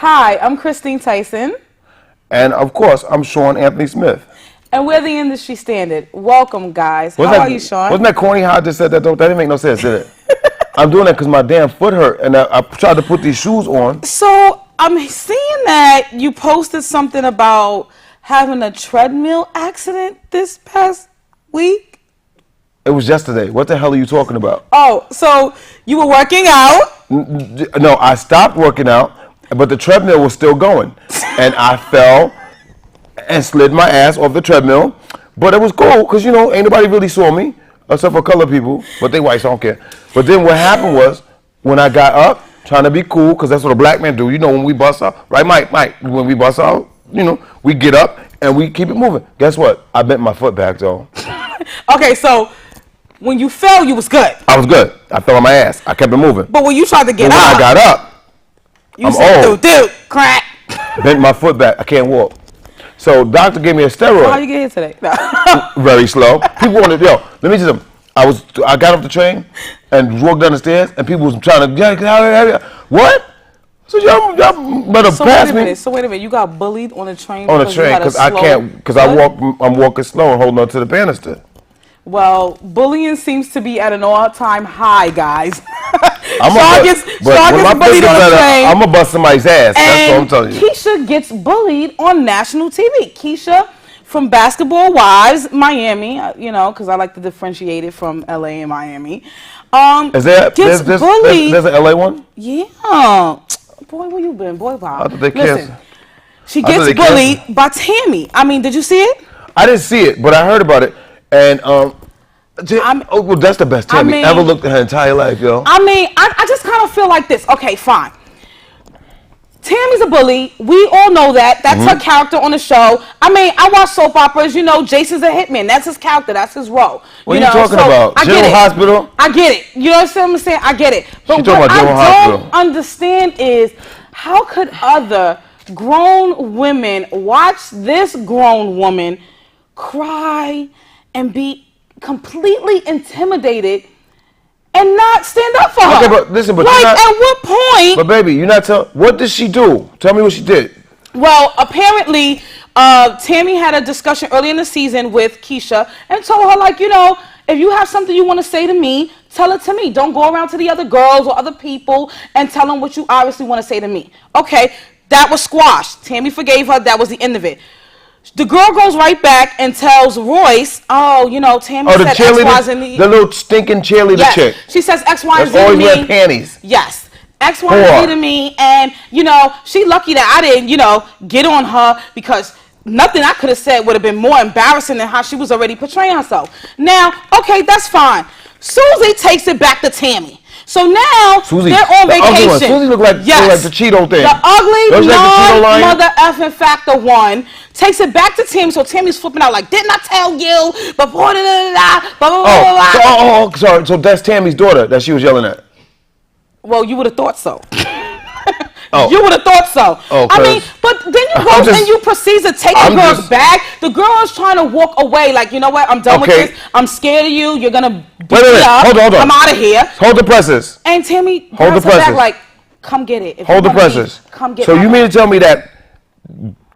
Hi, I'm Christine Tyson. And of course, I'm Sean Anthony Smith. And we're the Industry Standard. Welcome, guys. How are you, Sean? Wasn't that corny how I just said that, though? That didn't make no sense, did it? I'm doing that because my damn foot hurt, and I tried to put these shoes on. So, I'm seeing that you posted something about having a treadmill accident this past week. It was yesterday. What the hell are you talking about? Oh, so you were working out? No, I stopped working out, but the treadmill was still going. And I fell and slid my ass off the treadmill. But it was cool because, you know, ain't nobody really saw me except for colored people, but they white, so I don't care. But then what happened was when I got up, trying to be cool, because that's what a black man do. You know, when we bust out, right, Mike? When we bust out, you know, we get up and we keep it moving. Guess what? I bent my foot back, though. Okay, so when you fell, you was good. I was good. I fell on my ass. I kept it moving. But when you tried to get up, when I got up, you said, dude, crack. Bent my foot back. I can't walk. So doctor gave me a steroid. How you get here today? No. Very slow. People wanted, let me tell them. I got off the train and walked down the stairs, and people was trying to, what? So y'all better pass me. So wait a minute, you got bullied on the train? On the train, because I can't, because I'm walking slow and holding on to the banister. Well, bullying seems to be at an all-time high, guys. Sean gets bullied on the train. I'm going to bust somebody's ass. That's what I'm telling you. Keisha gets bullied on national TV. Keisha from Basketball Wives, Miami, you know, because I like to differentiate it from LA and Miami. Gets bullied. There's an LA one? Yeah. Boy, where you been? Boy, wow. Listen, she gets bullied by Tami. I mean, did you see it? I didn't see it, but I heard about it. And well, that's the best Tami ever looked in her entire life, yo. I mean, I just kind of feel like this. Okay, fine. Tami's a bully. We all know that. That's her character on the show. I mean, I watch soap operas. You know, Jason's a hitman. That's his character. That's his role. What are you talking about? General Hospital? I get it. You know what I'm saying? I get it. But what I don't understand is how could other grown women watch this grown woman cry and be completely intimidated and not stand up for her? Okay, but listen, but like, at what point? But baby, you're not telling. What did she do? Tell me what she did. Well, apparently, Tami had a discussion early in the season with Kesha and told her, like, you know, if you have something you want to say to me, tell it to me. Don't go around to the other girls or other people and tell them what you obviously want to say to me. Okay, that was squashed. Tami forgave her. That was the end of it. The girl goes right back and tells Royce, oh, you know, Tami said X, Y, and Z. The little stinking cheerleader chick. She says X, Y, and Z to always me. wear panties. Yes. X, Y, and Z to me. And, you know, she lucky that I didn't, you know, get on her because nothing I could have said would have been more embarrassing than how she was already portraying herself. Now, okay, that's fine. Susie takes it back to Tami. So now they're on vacation. Susie look like the Cheeto thing. The ugly mother effing factor one takes it back to Tami. So Tami's flipping out like, didn't I tell you? Before sorry. So that's Tami's daughter that she was yelling at. Well, you would have thought so. You would have thought so. I mean, but then you go and you proceed to take the girl's bag. The girl is trying to walk away like, you know what? I'm done with this. I'm scared of you. You're going to beat me up. Hold on. I'm out of here. Hold the presses. And Tami grabs her back like, come get it. Hold the presses. Come get it. So you mean to tell me that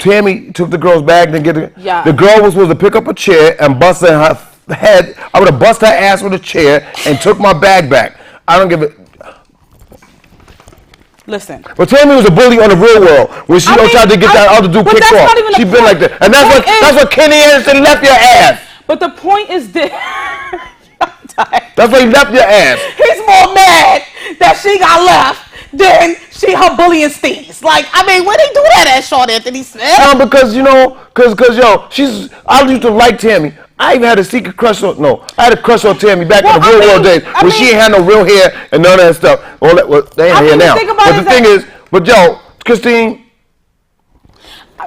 Tami took the girl's bag and get it? Yeah. The girl was supposed to pick up a chair and bust her head. I would have bust her ass with a chair and took my bag back. I don't give it. Listen. But Tami was a bully on the real world when she tried to get that other dude kicked off. She been like that. And that's what Kenny Anderson left your ass. But the point is this. That's why he left your ass. He's more mad that she got left than her bullying Steve's. Like, I mean, where they do that at, Sean Anthony Smith? Because, you know, I used to like Tami. I even had a secret crush on, I had a crush on Tami back in the real world days when she ain't had no real hair and none of that stuff. Well, they ain't here now. But the thing is, Christine.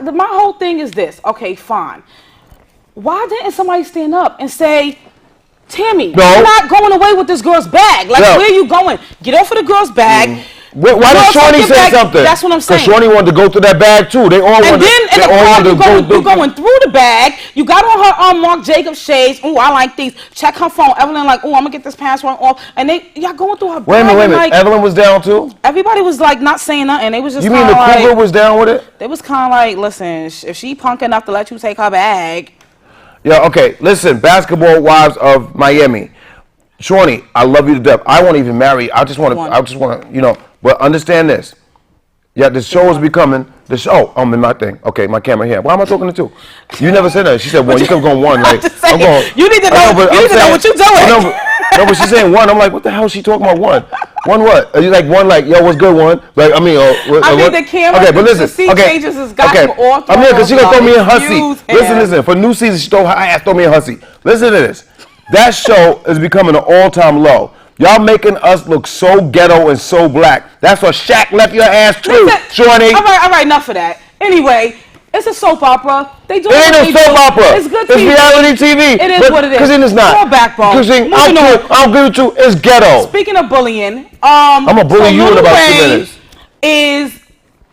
My whole thing is this. Okay, fine. Why didn't somebody stand up and say, Tami, you're not going away with this girl's bag. Like, where are you going? Get off of the girl's bag. Why did Shorty say something? That's what I'm saying. Because Shorty wanted to go through that bag too. They all wanted. And then in the car, you're going through the bag. You got on her Marc Jacobs shades. Oh, I like these. Check her phone. Evelyn like, oh, I'm gonna get this password off. And y'all going through her bag. Wait a minute. Like, Evelyn was down too. Everybody was like not saying nothing. They was just. You mean the cougar was down with it? They was kind of like, listen, if she punk enough to let you take her bag. Yeah. Okay. Listen, basketball wives of Miami. Shawnee, I love you to death. I won't even marry. I just want to, but understand this. Yeah, the show is becoming, the show, I'm in my thing. Okay, my camera here. Why am I talking to two? You never said that. She said one. You kept going one. Like, I'm going. You need to know what you're doing. No, but she's saying one. I'm like, what the hell is she talking about one? One what? Are you like one like, yo, what's good one? Like, the camera, okay, but listen, the seat changes has gotten all I'm here because she gonna throw me in hussy. Listen. For new season, she throw me in hussy. Listen to this. That show is becoming an all-time low. Y'all making us look so ghetto and so black. That's what Shaq left your ass too, Shorty. All right, enough of that. Anyway, it's a soap opera. It ain't no soap opera. It's good TV. It's reality TV. It is what it is. Because it's not. More backbone. I'll give it to you. It's ghetto. Speaking of bullying, I'm going to bully you in about 2 minutes. Is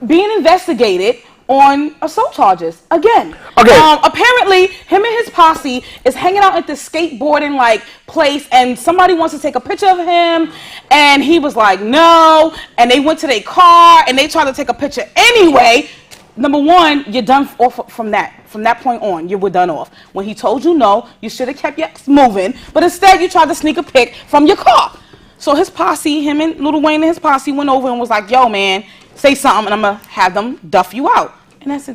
being investigated on assault charges again. Okay. Apparently, him and his posse is hanging out at this skateboarding place, and somebody wants to take a picture of him, and he was like, no. And they went to their car and they tried to take a picture anyway. Number one, you're done off from that. From that point on, you were done off. When he told you no, you should have kept your moving, but instead you tried to sneak a pic from your car. So his posse, him and Lil Wayne and his posse went over and was like, yo, man, say something and I'm going to have them duff you out. And that's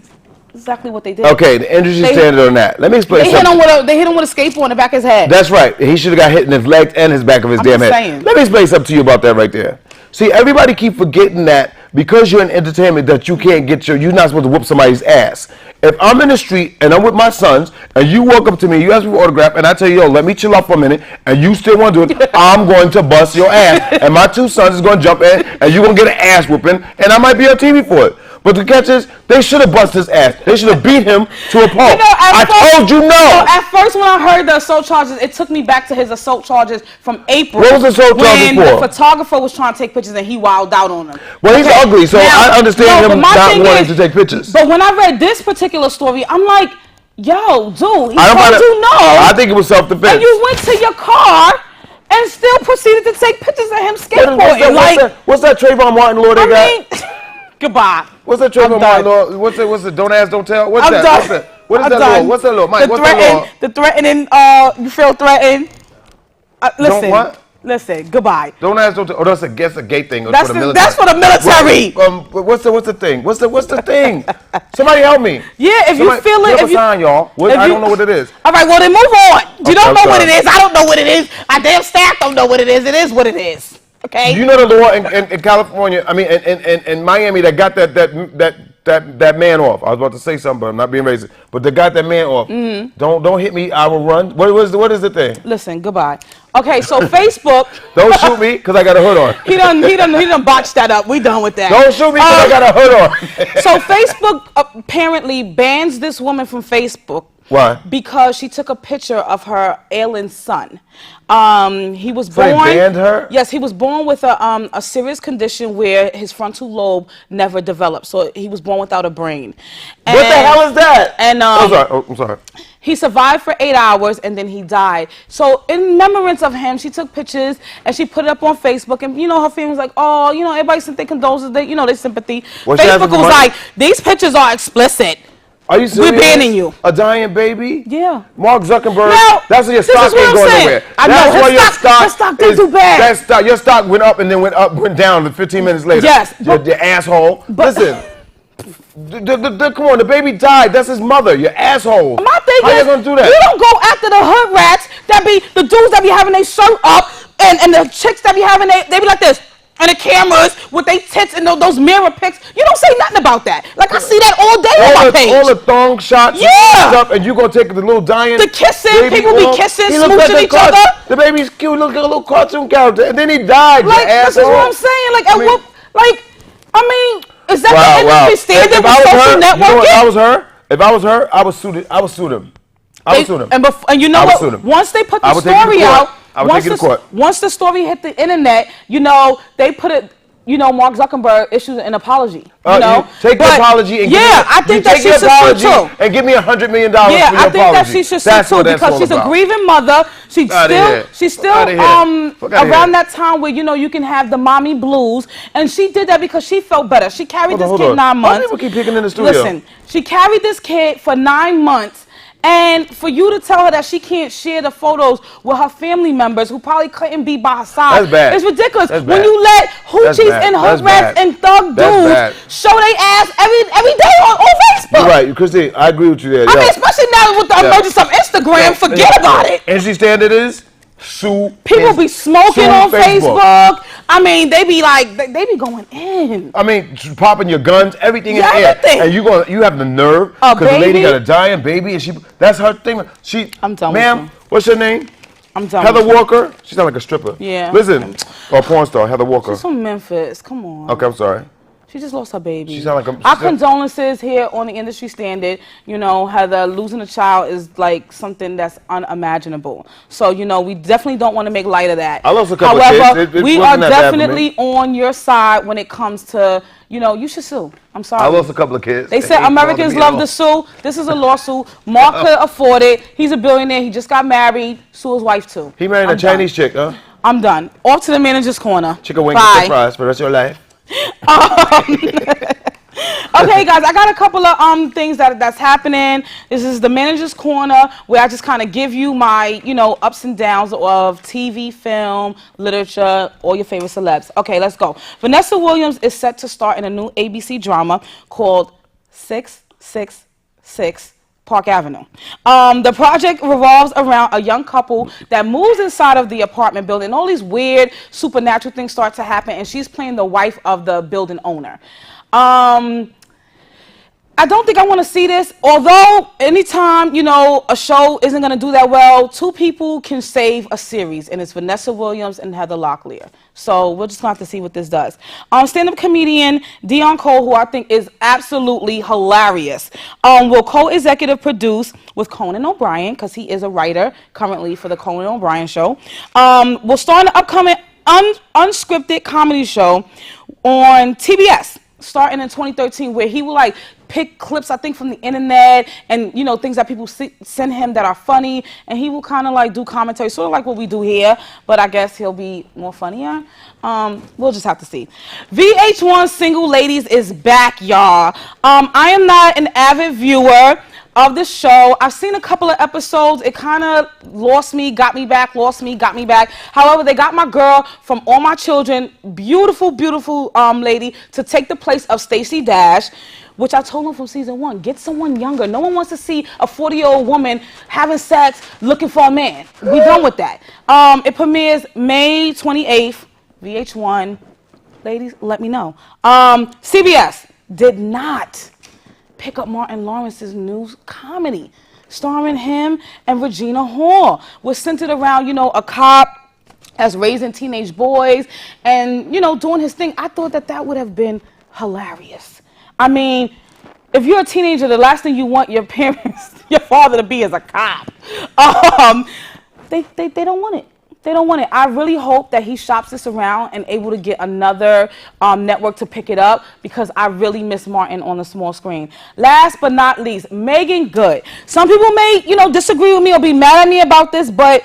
exactly what they did. Okay, the industry standard on that. Let me explain something. They hit him with a skateboard in the back of his head. That's right. He should have got hit in his legs and his back of his damn head. Saying. Let me explain something to you about that right there. See, everybody keep forgetting that because you're in entertainment that you can't you're not supposed to whoop somebody's ass. If I'm in the street and I'm with my sons and you walk up to me, you ask me for an autograph, and I tell you, yo, let me chill out for a minute, and you still want to do it, I'm going to bust your ass. And my two sons is going to jump in, and you're going to get an ass whooping, and I might be on TV for it. But the catch is, they should have busted his ass. They should have beat him to a pulp. I told you no. At first, when I heard the assault charges, it took me back to his assault charges from April. What was the assault charges for? When the photographer was trying to take pictures and he wilded out on him. Well, he's ugly, so I understand him not wanting to take pictures. But when I read this particular story, I'm like, yo, dude, he told you no. I think it was self-defense. And you went to your car and still proceeded to take pictures of him skateboarding. What's that Trayvon Martin law they got? Goodbye. What's that Trayvon Martin law? What's the don't ask, don't tell? What's that? What is that law? What's that law? Mike, what's that law? The threatening, you feel threatened. Listen. Don't what? Listen, goodbye. Don't ask, don't tell. Oh, that's a gay thing. That's for the military. That's for the military. What's the thing? What's the thing? Somebody help me. Yeah, if you feel it. Give a sign, y'all. I don't know what it is. All right, well then move on. You don't know what it is. I don't know what it is. Our damn staff don't know what it is. It is what it is. Okay. You know the law in California, I mean in Miami that got that man off. I was about to say something, but I'm not being racist. But they got that man off. Mm-hmm. Don't hit me, I will run. What is the thing? Listen, goodbye. Okay, so Facebook. Don't shoot me, because I got a hood on. He done botched that up. We done with that. Don't shoot me, because I got a hood on. So Facebook apparently bans this woman from Facebook. Why? Because she took a picture of her ailing son. He was born. So they banned her? Yes, he was born with a serious condition where his frontal lobe never developed. So he was born without a brain. And, what the hell is that? And I'm sorry. He survived for 8 hours and then he died. So in remembrance of him, she took pictures and she put it up on Facebook. And her family was like, oh, everybody sent their condolences, their sympathy. Facebook was like, these pictures are explicit. Are you serious? We're banning you. A dying baby? Yeah. Mark Zuckerberg. Now, that's why your stock ain't going nowhere. That's why your stock didn't do bad. Your stock went up and then went down 15 minutes later. Yes. Your asshole. Listen. Come on, the baby died. That's his mother. Your asshole. My thing How you gonna do that? You don't go after the hood rats that be the dudes that be having their shirt up and the chicks that be having they be like this. And the cameras with their tits and those mirror pics. You don't say nothing about that. Like, I see that all day on my page. All the thong shots stuff, and you going to take the little dying the kissing, people be kissing, smooching each other. The baby's cute, look like a little cartoon character. And then he died, like, this is what I'm saying. Like, is that the industry standard with social networking? If I was her, I would sue him. And you know what? Once they put the story out, once the story hit the internet, they put it. Mark Zuckerberg issued an apology. Take the apology and I think that she should sue too. And give me $100 million for your apology. I think that she should sue too because she's a grieving mother. She's still around that time where you can have the mommy blues, and she did that because she felt better. She carried this kid 9 months. Why people keep picking in the studio? Listen, she carried this kid for 9 months. And for you to tell her that she can't share the photos with her family members who probably couldn't be by her side, that's bad. It's ridiculous. That's when bad. you let hoochies and hood rats and thug dudes show their ass every day on Facebook. You're right, Christine. I agree with you there. I mean, especially now with the emergence of Instagram, forget about it. NC Standard is sue. People be smoking on Facebook. I mean, they be going in. I mean, popping your guns, everything in the air. And you have the nerve because the lady got a giant baby, and that's her thing. I'm done. Ma'am, what's your name? I'm done. Heather Walker. She sounds like a stripper. Yeah. Listen, or a porn star, Heather Walker. She's from Memphis. Come on. Okay, I'm sorry. She just lost her baby. She sound like our condolences here on the industry standard. Heather, losing a child is like something that's unimaginable. So, we definitely don't want to make light of that. I lost a couple of kids. We are definitely on your side when it comes to, you should sue. I'm sorry. I lost a couple of kids. They said Americans love to sue. This is a lawsuit. Mark could afford it. He's a billionaire. He just got married. Sue his wife, too. He married a Chinese chick, huh? I'm done. Off to the manager's corner. Chicken wing surprise for the rest of your life. Okay, guys, I got a couple of things that's happening. This is the manager's corner, where I just kind of give you my ups and downs of TV, film, literature, all your favorite celebs. Okay, let's go. Vanessa Williams is set to star in a new ABC drama called 666 Park Avenue. The project revolves around a young couple that moves inside of the apartment building, and all these weird supernatural things start to happen, and she's playing the wife of the building owner. I don't think I want to see this, although anytime, a show isn't going to do that well, two people can save a series, and it's Vanessa Williams and Heather Locklear. So we're just going to have to see what this does. Stand-up comedian Dion Cole, who I think is absolutely hilarious, will co-executive produce with Conan O'Brien, because he is a writer currently for the Conan O'Brien show. Will star in the upcoming unscripted comedy show on TBS. Starting in 2013, where he will pick clips, I think, from the internet and things that people send him that are funny, and he will kind of do commentary, sort of like what we do here, but I guess he'll be more funnier. We'll just have to see. VH1 Single Ladies is back, y'all. I am not an avid viewer of the show. I've seen a couple of episodes. It kind of lost me, got me back, lost me, got me back. However, they got my girl from All My Children, beautiful, beautiful lady, to take the place of Stacey Dash, which I told them from season 1, get someone younger. No one wants to see a 40-year-old woman having sex looking for a man. We done with that. It premieres May 28th, VH1. Ladies, let me know. CBS did not pick up Martin Lawrence's new comedy, starring him and Regina Hall, was centered around, a cop as raising teenage boys and, doing his thing. I thought that would have been hilarious. I mean, if you're a teenager, the last thing you want your parents, your father to be is a cop. They don't want it. They don't want it. I really hope that he shops this around and able to get another network to pick it up, because I really miss Martin on the small screen. Last but not least, Megan Good. Some people may, disagree with me or be mad at me about this, but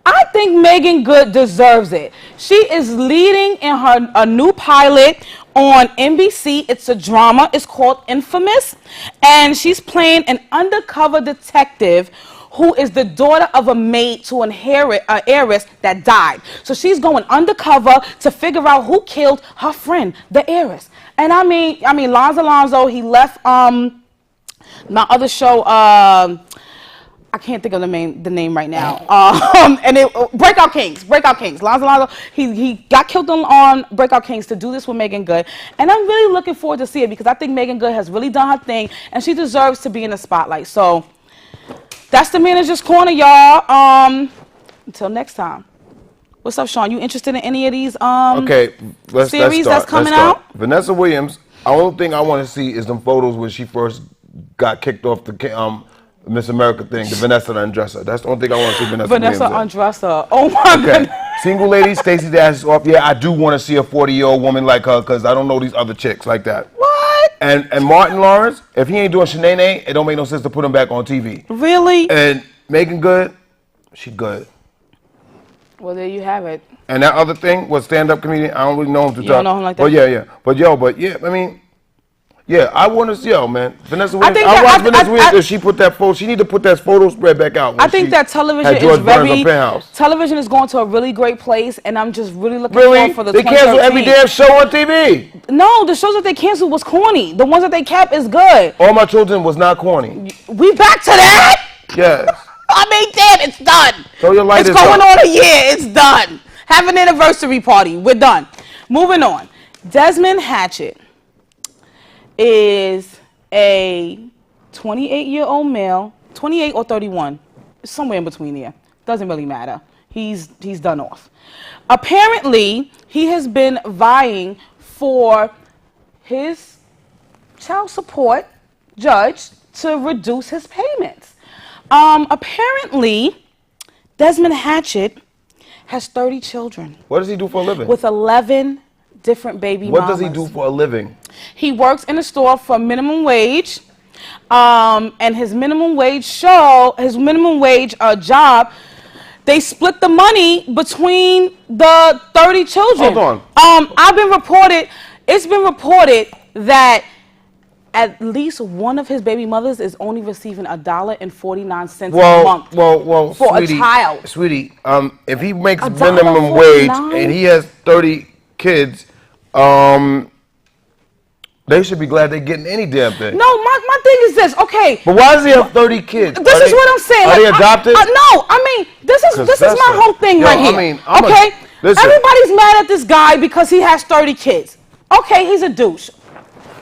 I think Megan Good deserves it. She is leading in a new pilot on NBC. It's a drama. It's called Infamous, and she's playing an undercover detective who is the daughter of a maid to an heiress that died. So she's going undercover to figure out who killed her friend, the heiress. And I mean, Alonzo, he left my other show. I can't think of the name right now. And Breakout Kings. Lonzo, he got killed on Breakout Kings to do this with Megan Good. And I'm really looking forward to see it, because I think Megan Good has really done her thing, and she deserves to be in the spotlight. So that's the manager's corner, y'all. Until next time. What's up, Sean? You interested in any of these series that's coming out? Vanessa Williams, the only thing I want to see is them photos when she first got kicked off the Miss America thing, the Vanessa undresser. That's the only thing I want to see Vanessa Williams in. Undresser. Oh my goodness. Single lady, Stacey's ass is off. Yeah, I do want to see a 40-year-old woman like her because I don't know these other chicks like that. What? And Martin Lawrence, if he ain't doing Shanae, it don't make no sense to put him back on TV. Really? And Megan Good, she good. Well, there you have it. And that other thing was stand-up comedian. I don't really know him to talk. You don't know him like that? But yeah. I mean, yeah, I want to see, man. Vanessa Williams. I watched Vanessa Williams because she put that photo. She need to put that photo spread back out. I think that television is going to a really great place, and I'm just really looking forward for the 2013. They canceled every damn show on TV. No, the shows that they canceled was corny. The ones that they kept is good. All My Children was not corny. We back to that? Yes. I mean, damn, it's done. Throw your lighters It's going on a year. It's done. Have an anniversary party. We're done. Moving on. Desmond Hatchett is a 28-year-old male, 28 or 31, somewhere in between there. Doesn't really matter. He's done off. Apparently, he has been vying for his child support judge to reduce his payments. Apparently, Desmond Hatchett has 30 children. What does he do for a living? With 11 different baby mamas. What does he do for a living? He works in a store for minimum wage, and his minimum wage job, they split the money between the 30 children. Hold on. It's been reported that at least one of his baby mothers is only receiving $1.49 a month for a child. Sweetie, if he makes minimum wage and he has 30 kids, they should be glad they're getting any damn thing. No, my thing is this, okay. But why does he have 30 kids? This is what I'm saying. Are they adopted? No, I mean, this is my whole thing right here. Okay, everybody's mad at this guy because he has 30 kids. Okay, he's a douche.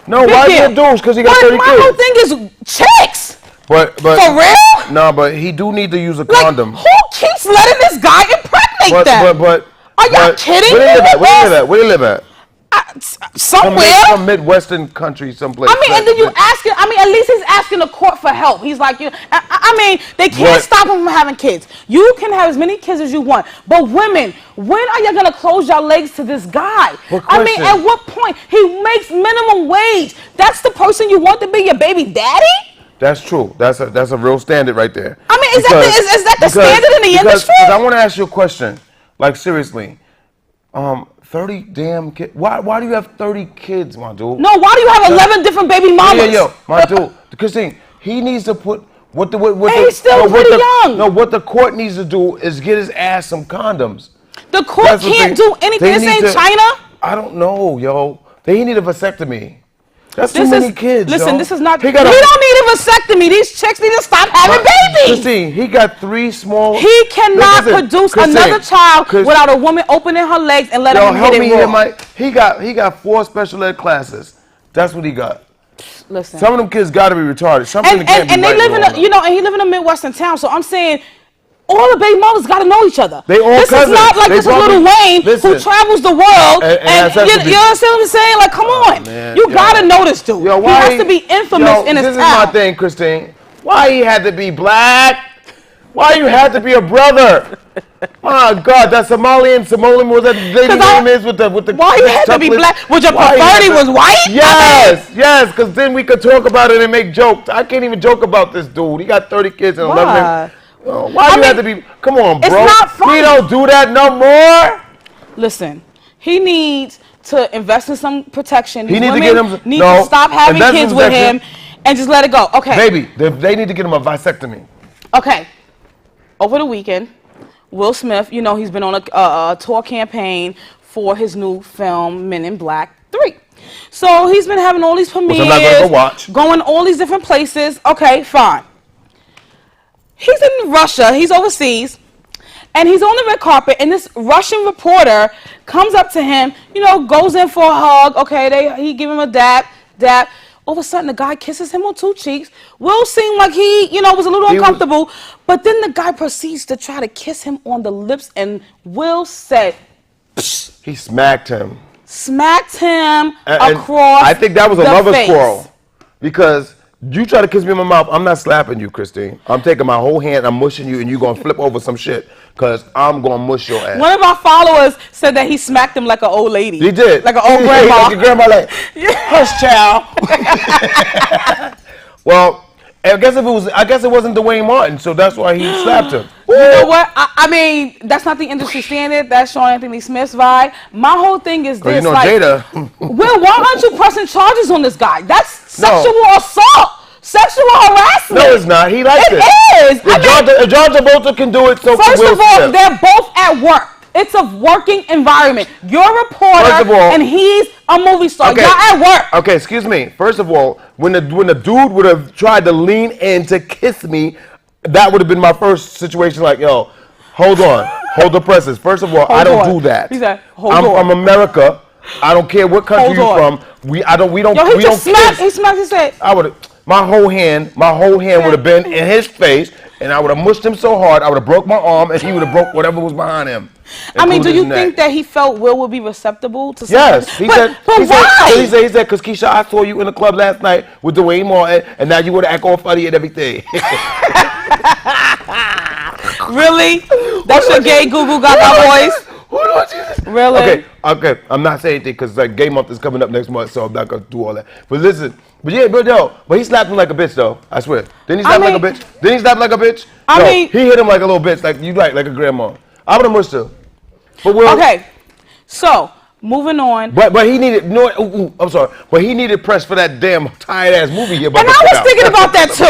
No, why is he a douche? Because he got 30 kids. My whole thing is chicks. But for real? No, but he do need to use a condom. Who keeps letting this guy impregnate them? Are y'all kidding me? Where do you live at? Somewhere. Some Midwestern country, someplace. I mean, and then you asking. I mean, at least he's asking the court for help. He's like, I mean, they can't stop him from having kids. You can have as many kids as you want, but women, when are you gonna close your legs to this guy? I mean, at what point? He makes minimum wage. That's the person you want to be your baby daddy? That's true. That's a real standard right there. I mean, is that the standard in the industry? Because I want to ask you a question. Like seriously, 30 damn kids. Why do you have 30 kids, my dude? No, why do you have 11 different baby mamas? Yeah, my dude. Because he needs to put he's still pretty young. No, what the court needs to do is get his ass some condoms. The court can't do anything. This ain't China. I don't know, yo. They need a vasectomy. That's too many kids. Listen, yo. this is not. We don't need a vasectomy. These chicks need to stop having babies. Christine, he got 3 small. He cannot produce another child without a woman opening her legs and letting him hit it raw. He got 4 special ed classes. That's what he got. Listen. Some of them kids got to be retarded. Something and they live in and he live in a Midwestern town. So I'm saying, all the baby mothers got to know each other. This is not like this Little Wayne who travels the world. And you understand what I'm saying? Like, come on. You got to know this dude. He has to be infamous in his town. This is my thing, Christine. Why he had to be black? Why you had to be a brother? My God, that Samoan, was that the lady name is with the why you had to be black? Was your preferred he was white? Yes, because then we could talk about it and make jokes. I can't even joke about this dude. He got 30 kids and 11. Why do you have to be? Come on, bro. It's not funny. We don't do that no more. Listen, he needs to invest in some protection. He needs to get him. Need to stop having kids with him and just let it go. Okay. Baby, they need to get him a vasectomy. Okay. Over the weekend, Will Smith, he's been on a tour campaign for his new film, Men in Black 3. So he's been having all these premieres. Which I'm not going to go watch. Going all these different places. Okay, fine. He's in Russia. He's overseas. And he's on the red carpet. And this Russian reporter comes up to him, goes in for a hug. Okay, he give him a dap. All of a sudden, the guy kisses him on 2 cheeks. Will seemed like he, was a little uncomfortable. But then the guy proceeds to try to kiss him on the lips. And Will said, psh. He smacked him. Across I think that was a lover's quarrel. Because You try to kiss me in my mouth, I'm not slapping you, Christine. I'm taking my whole hand, I'm mushing you, and you're going to flip over some shit because I'm going to mush your ass. One of our followers said that he smacked him like an old lady. He did. Like an old grandma. Like your grandma, like, hush, child. Well, I guess it wasn't Dwayne Martin, so that's why he slapped him. You know what? I mean, that's not the industry standard. That's Sean Anthony Smith's vibe. My whole thing is this: you know, like, Jada. Will, why aren't you pressing charges on this guy? That's sexual assault, sexual harassment. No, it's not. He likes it. It is. If John Travolta can do it, so can First Will of all, Smith. they're both at work. It's a working environment. You're a reporter, First of all, and he's a movie star. Okay. Y'all at work. Okay, excuse me. First of all, when the dude would have tried to lean in to kiss me, that would have been my first situation. Like, yo, hold on, hold the presses. First of all, I don't do that. He said, I'm from America. I don't care what country you're from. We don't. Yo, he we just don't smacked. kiss. He smacked. He said, I would have. My whole hand would have been in his face, and I would have mushed him so hard, I would have broke my arm, and he would have broke whatever was behind him. I mean, do you think that he felt Will would be receptible to something? Yes, he said. Why? He said, because Kesha, I saw you in the club last night with Dwayne Martin, and now you would act all funny and everything. Really? That's your gay Google Gaga voice? Really? Okay. I'm not saying anything because like gay month is coming up next month, so I'm not gonna do all that. But listen, but he slapped him like a bitch though. I swear. Didn't he slap him like a bitch? Didn't he slap him like a bitch? I mean, he hit him like a little bitch, like you like a grandma. I would have mushed her. But Will, okay, so moving on. But he needed I'm sorry, but he needed press for that damn tired ass movie here. And I was thinking about that too.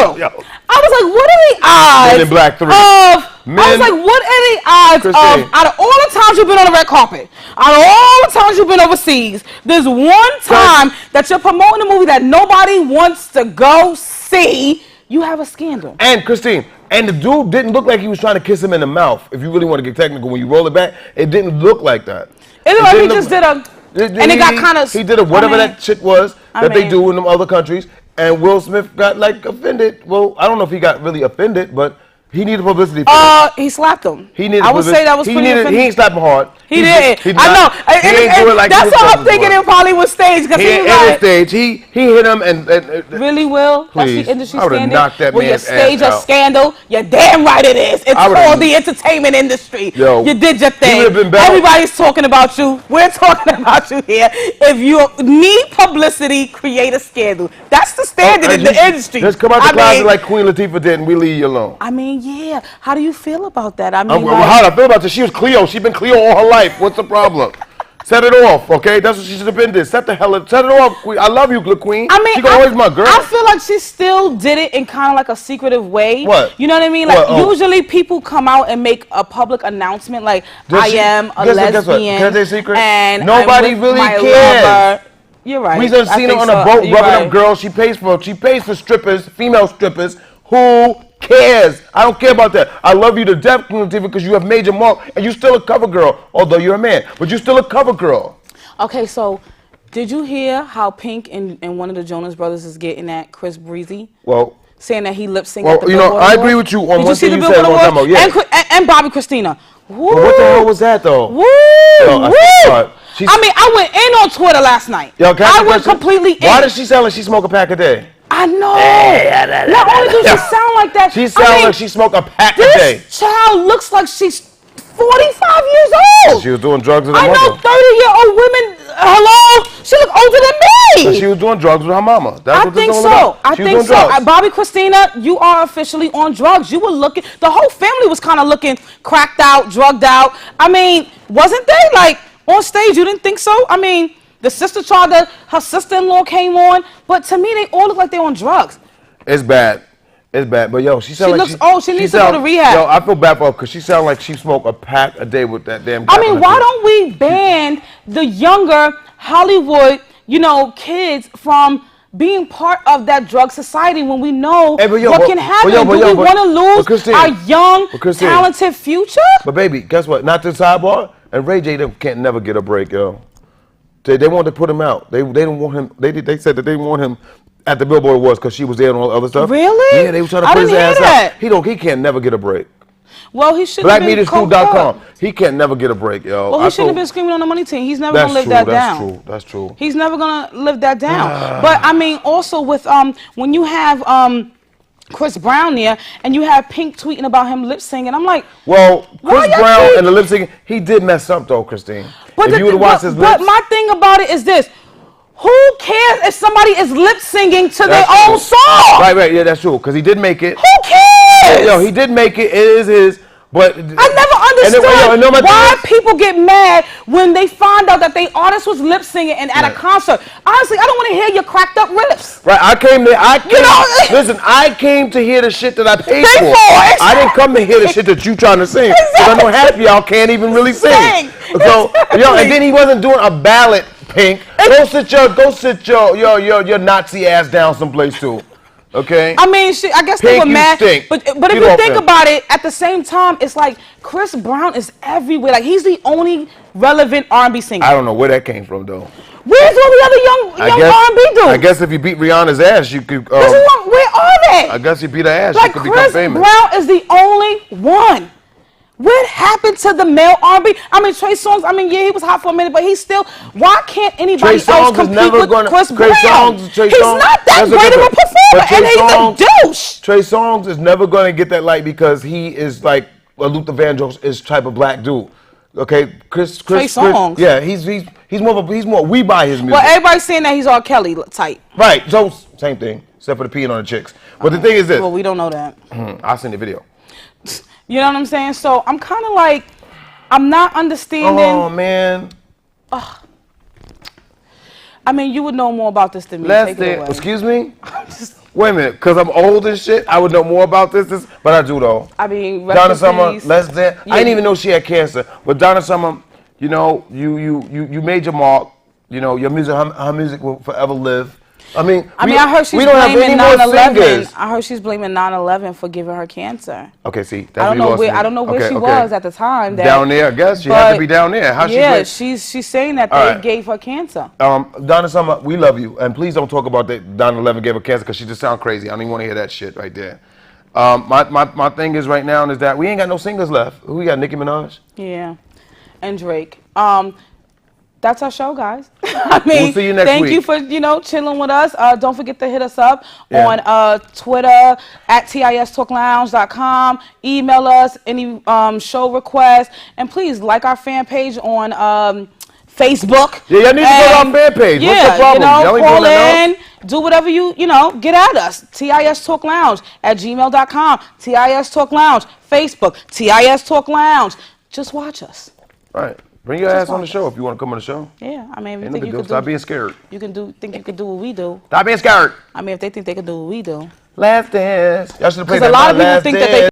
I was like, what are the odds Men in Black 3. I was like, what are the odds Christine. of, out of all the times you've been on the red carpet, out of all the times you've been overseas, there's one time that you're promoting a movie that nobody wants to go see, you have a scandal. And Christine, and the dude didn't look like he was trying to kiss him in the mouth. If you really want to get technical, when you roll it back, it didn't look like that. It looked like he just did a, and it got kind of. He did whatever that shit was that they do in them other countries, and Will Smith got like offended. Well, I don't know if he got really offended, but he needed publicity for that. He slapped him. I would say that was pretty offensive. He ain't slapping him hard. He didn't. I know. He ain't do it like that's what I'm thinking in Hollywood stage. He ain't like, stage. He hit him and really, Will? Please. That's the industry I would've standard? knocked that Will you man's stage ass a out. scandal? You're damn right it is. It's called the entertainment industry. Yo, you did your thing. would've been better. Everybody's talking about you. We're talking about you here. If you need publicity, create a scandal. That's the standard in the industry. Just come out the closet like Queen Latifah did and we leave you alone. I mean, yeah. How do you feel about that? I mean, how do I feel about this? She was Cleo. She's been Cleo all her life. What's the problem? Set it off, okay? That's what she should have been did. Set it off, Queen. I love you, Queen. I mean, she always my girl. I feel like she still did it in kind of like a secretive way. What? You know what I mean? Like usually people come out and make a public announcement like, I am a lesbian. Can I say a secret? And nobody I'm with really my cares. lover. You're right. We've seen her on a boat rubbing up girls. She pays for strippers, female strippers. Who cares? I don't care about that. I love you to death, Queen Latifah, because you have made your mark, and you're still a cover girl, although you're a man. But you're still a cover girl. Okay, so did you hear how Pink and one of the Jonas Brothers is getting at Chris Breezy? Well, saying that he lip synced. Well, you know, I agree with you on one thing you said one time ago. Yeah. And Bobby Christina. Woo. Well, what the hell was that though? Woo! I mean, I went in on Twitter last night. Yo, I went completely in. Why does she sound like she smoke a pack a day? I know. Not only does she sound like that, she sounds like she smoke a pack a day. This child looks like she's 45 years old. She was doing drugs with her mother. I know 30-year-old women. Hello, she look older than me. So she was doing drugs with her mama. That's what think this is so. all about. I think so. Bobby Christina, you are officially on drugs. You were looking. The whole family was kind of looking cracked out, drugged out. I mean, wasn't they like on stage? You didn't think so? I mean. The sister her sister-in-law came on, but to me, they all look like they're on drugs. It's bad. It's bad. But yo, she looks old. She needs to go to rehab. Yo, I feel bad for her because she sounds like she smoked a pack a day with that damn. I mean, why don't we ban the younger Hollywood, kids from being part of that drug society when we know what can happen? Do we want to lose our young, talented future? But baby, guess what? Not the sidebar. And Ray J can't never get a break, yo. They wanted to put him out. They didn't want him. They said that they didn't want him at the Billboard Awards because she was there and all the other stuff. Really? Yeah, they were trying to put his ass out. He can't never get a break. Well, he shouldn't have been BlackMediaSchool.com. He can't never get a break, yo. Well, he shouldn't have been screaming on the money team. He's never gonna live that down. That's true. He's never gonna live that down. But I mean, also with when you have Chris Brown there and you have Pink tweeting about him lip singing, I'm like, well, Chris Brown and the lip singing, he did mess up though, Christine. But if you would have watched his lips. But my thing about it is this. Who cares if somebody is lip singing to their own song? Right, yeah, that's true. Because he did make it. Who cares? Yo, he did make it. It is his. But I never understood why people get mad when they find out that their artist was lip singing and at a concert. Honestly, I don't want to hear your cracked up riffs. Right, listen, I came to hear the shit that I paid for. Exactly. I didn't come to hear the shit that you trying to sing. Because I know half of y'all can't even really sing. So, yo, and then he wasn't doing a ballad, Pink. Go sit your Nazi ass down someplace too. Okay. I mean, I guess they were mad. But if you think about it, at the same time, it's like Chris Brown is everywhere. Like he's the only relevant R&B singer. I don't know where that came from though. Where's all the other young R&B dudes? I guess if you beat Rihanna's ass, you could. Where are they? I guess you beat her ass, like you could become famous. Chris Brown is the only one. What happened to the male R&B? I mean, Trey Songz, yeah, he was hot for a minute, but he's still, why can't anybody else compete with Chris Brown? He's not that great of a performer, and he's a douche. Trey Songz is never going to get that light because he is like a Luther Vandross is type of black dude. Okay, Trey Songz. Yeah, he's more we buy his music. Well, everybody's saying that he's R. Kelly type. Right, so same thing, except for the peeing on the chicks. But the thing is this. Well, we don't know that. I'll send the video. You know what I'm saying? So I'm kind of like, I'm not understanding. Oh, man. I mean, you would know more about this than me. Excuse me? Wait a minute, because I'm old and shit, I would know more about this, but I do though. I mean, Donna Summer, Less Than. Yeah. I didn't even know she had cancer, but Donna Summer, you know, you made your mark. You know, your music, her music will forever live. I heard she's blaming 9/11. I heard she's blaming 9/11 for giving her cancer. Okay, see, I don't know where she was at the time. Down there, I guess she had to be down there. She's saying that they gave her cancer. Donna Summer, we love you, and please don't talk about that 9/11 gave her cancer because she just sounds crazy. I don't even want to hear that shit right there. My thing is right now is that we ain't got no singers left. Who we got? Nicki Minaj. Yeah, and Drake. That's our show, guys. We'll see you next week. Thank you for, chilling with us. Don't forget to hit us up on Twitter at tistalklounge.com. Email us any show requests. And please like our fan page on Facebook. Yeah, y'all need to go to our fan page. What's the problem? Call in. Do whatever get at us. tistalklounge at gmail.com. tistalklounge. Facebook. tistalklounge. Just watch us. Right. Bring your ass on the show if you want to come on the show. Yeah, if you think you could stop being scared. Think you could do what we do. Stop being scared. If they think they could do what we do. Last Dance. Y'all should have played Because that. a lot of people think that they